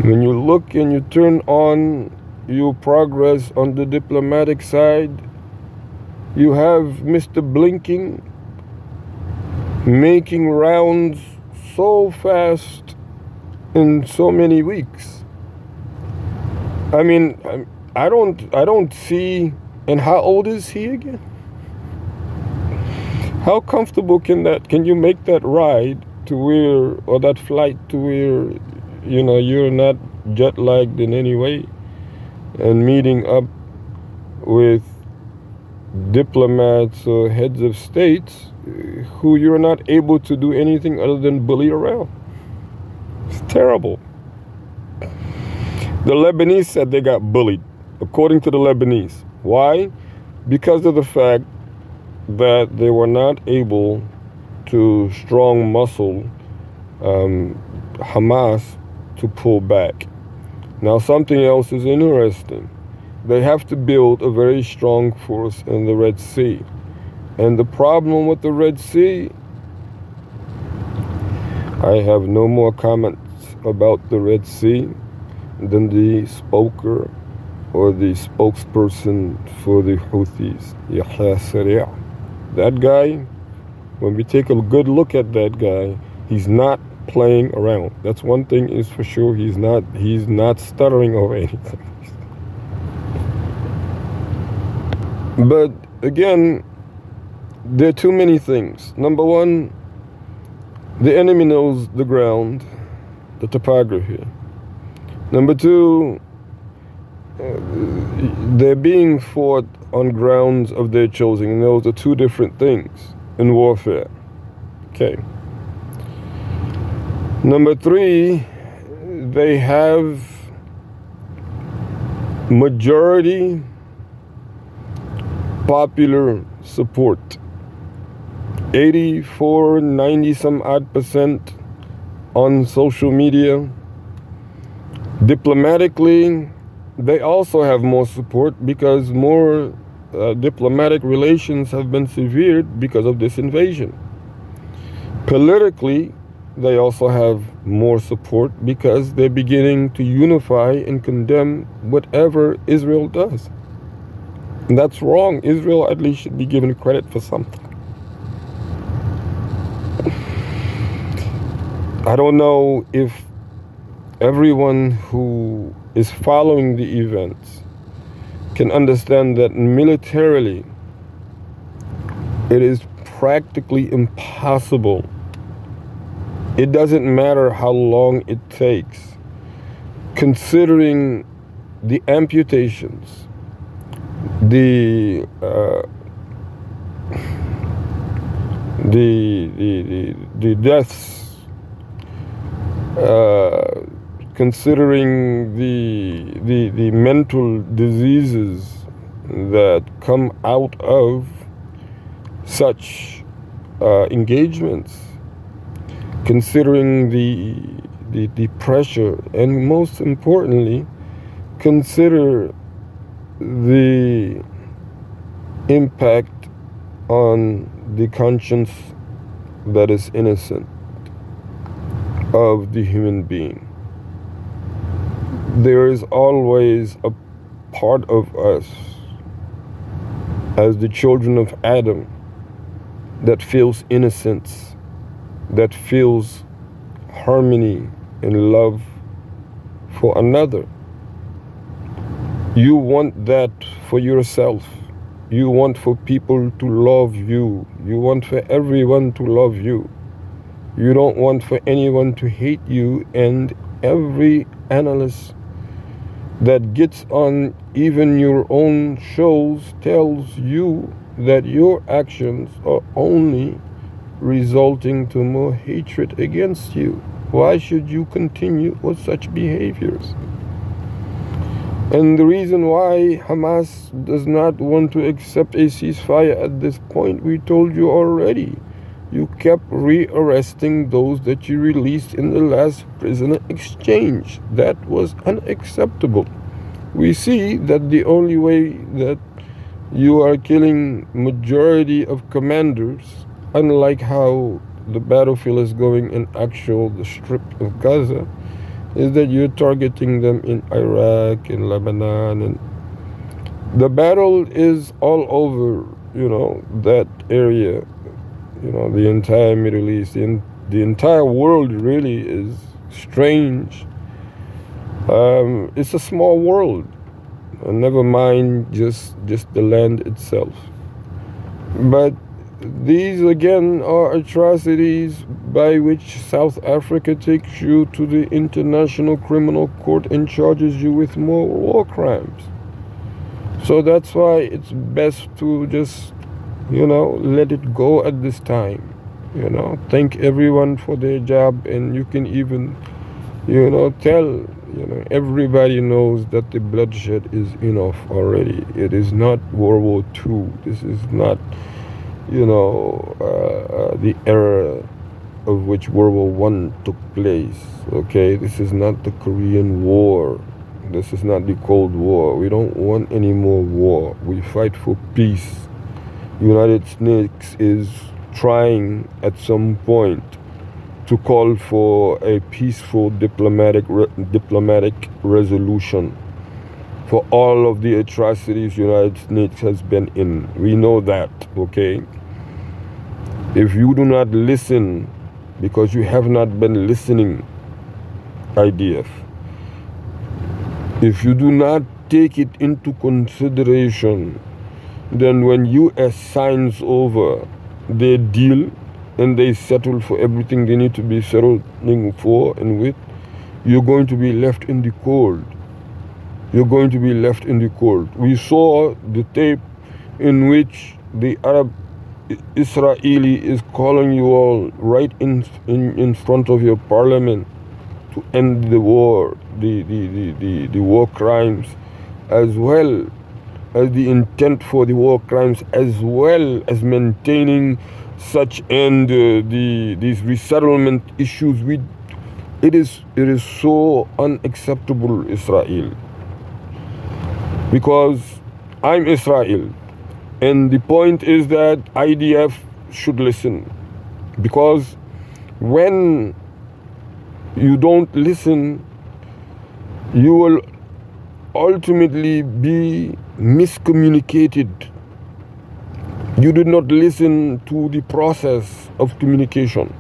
When you look and you turn on your progress on the diplomatic side, you have Mr. Blinken making rounds so fast in so many weeks. I mean, I don't see. And how old is he again? How comfortable can you make that ride to where, or that flight to where, you're not jet lagged in any way, and meeting up with diplomats or heads of states who you're not able to do anything other than bully around. It's terrible. The Lebanese said they got bullied, according to the Lebanese. Why? Because of the fact that they were not able to strong muscle Hamas to pull back. Now, something else is interesting. They have to build a very strong force in the Red Sea. And the problem with the Red Sea, I have no more comments about the Red Sea than the spoker or the spokesperson for the Houthis, Yahya Sari'a. That guy, when we take a good look at that guy, he's not playing around. That's one thing is for sure. He's not stuttering over anything. But again, there are too many things. Number one, the enemy knows the ground, the topography. Number two, they're being fought on grounds of their choosing, and those are two different things in warfare. Okay. Number three, they have majority popular support. 84, 90 some odd percent on social media. Diplomatically, they also have more support because more diplomatic relations have been severed because of this invasion. Politically, they also have more support because they're beginning to unify and condemn whatever Israel does. And that's wrong. Israel at least should be given credit for something. I don't know if everyone who is following the events can understand that militarily it is practically impossible. It doesn't matter how long it takes, considering the amputations, the deaths, considering the mental diseases that come out of such engagements, considering the pressure, and most importantly, consider the impact on the conscience that is innocent of the human being. There is always a part of us as the children of Adam that feels innocence, that feels harmony and love for another. You want that for yourself. You want for people to love you. You want for everyone to love you. You don't want for anyone to hate you. And every analyst that gets on even your own shows tells you that your actions are only resulting to more hatred against you. Why should you continue with such behaviors? And the reason why Hamas does not want to accept a ceasefire at this point, we told you already. You kept rearresting those that you released in the last prisoner exchange. That was unacceptable. We see that the only way that you are killing majority of commanders, unlike how the battlefield is going in the strip of Gaza, is that you're targeting them in Iraq, in Lebanon, and the battle is all over, that area, the entire Middle East, the entire world really is strange. It's a small world, and never mind just the land itself. But these again are atrocities by which South Africa takes you to the International Criminal Court and charges you with more war crimes. So that's why it's best to just, let it go at this time. Thank everyone for their job, and you can even, tell, everybody knows that the bloodshed is enough already. It is not World War II. This is not, the era of which World War I took place. Okay, this is not the Korean War. This is not the Cold War. We don't want any more war. We fight for peace. United States is trying at some point to call for a peaceful diplomatic resolution for all of the atrocities United States has been in. We know that, okay? If you do not listen, because you have not been listening, IDF, if you do not take it into consideration, then when US signs over their deal and they settle for everything they need to be settling for and with, you're going to be left in the cold. You're going to be left in the cold. We saw the tape in which the Arab Israeli is calling you all right in front of your parliament to end the war, the war crimes, as well as the intent for the war crimes, as well as maintaining such and these resettlement issues. It is so unacceptable, Israel, because I'm Israel. And the point is that IDF should listen, because when you don't listen, you will ultimately be miscommunicated. You did not listen to the process of communication.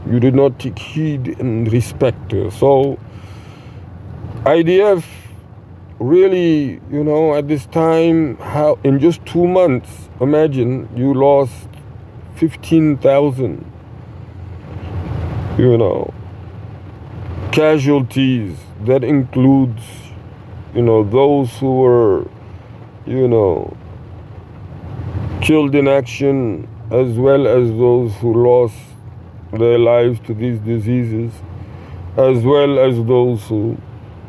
You did not take heed and respect. So IDF really, at this time, how in just 2 months, imagine you lost 15,000, casualties. That includes, those who were, killed in action, as well as those who lost their lives to these diseases, as well as those who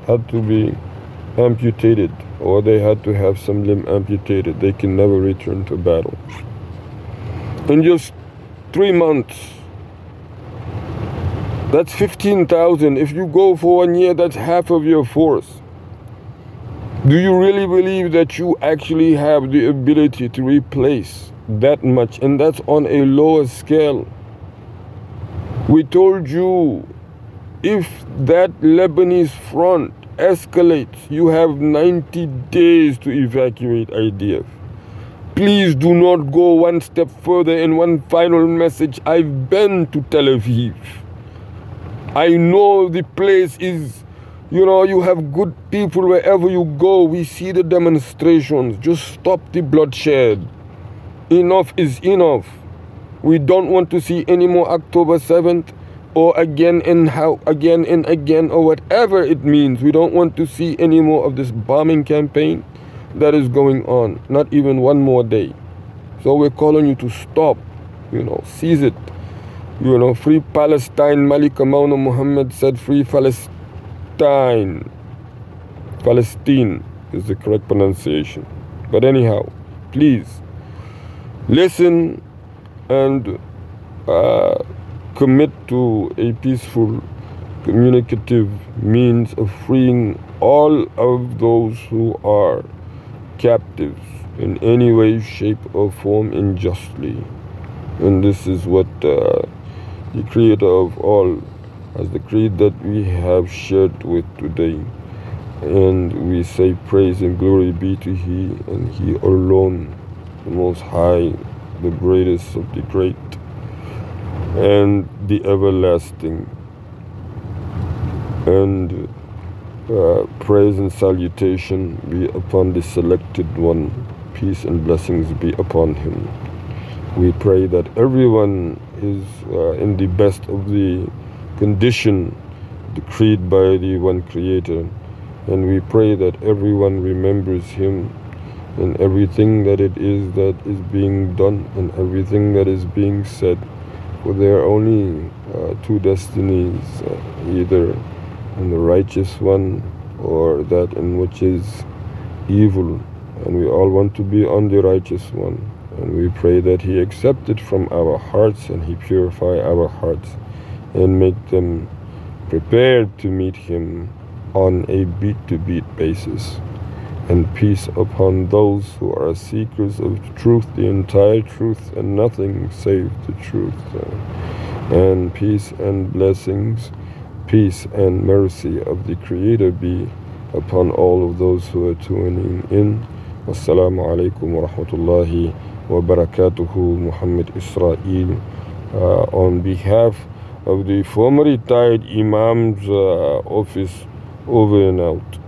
had to be amputated, or they had to have some limb amputated. They can never return to battle. In just 3 months, that's 15,000. If you go for 1 year, that's half of your force. Do you really believe that you actually have the ability to replace that much? And that's on a lower scale. We told you, if that Lebanese front escalates, you have 90 days to evacuate IDF. Please do not go one step further. And one final message: I've been to Tel Aviv. I know the place is, you have good people wherever you go. We see the demonstrations. Just stop the bloodshed. Enough is enough. We don't want to see any more October 7th. Or again and again, or whatever it means. We don't want to see any more of this bombing campaign that is going on. Not even one more day. So we're calling you to stop. Seize it. Free Palestine. Malika Mauna Muhammad said free Palestine. Palestine is the correct pronunciation. But anyhow, please listen and commit to a peaceful, communicative means of freeing all of those who are captives in any way, shape, or form unjustly. And this is what the creator of all as the creed that we have shared with today. And we say praise and glory be to He, and He alone, the Most High, the greatest of the great, and the everlasting. And praise and salutation be upon the selected one. Peace and blessings be upon him. We pray that everyone is in the best of the condition decreed by the one Creator. And we pray that everyone remembers Him in everything that it is that is being done and everything that is being said. For there are only two destinies, either in the righteous one or that in which is evil. And we all want to be on the righteous one. And we pray that He accept it from our hearts and He purify our hearts and make them prepared to meet Him on a beat-to-beat basis. And peace upon those who are seekers of truth, the entire truth, and nothing save the truth. And peace and blessings, peace and mercy of the Creator be upon all of those who are tuning in. Wassalamu alaikum wa rahmatullahi wa barakatuhu. Muhammad Israel, on behalf of the former retired Imam's office, over and out.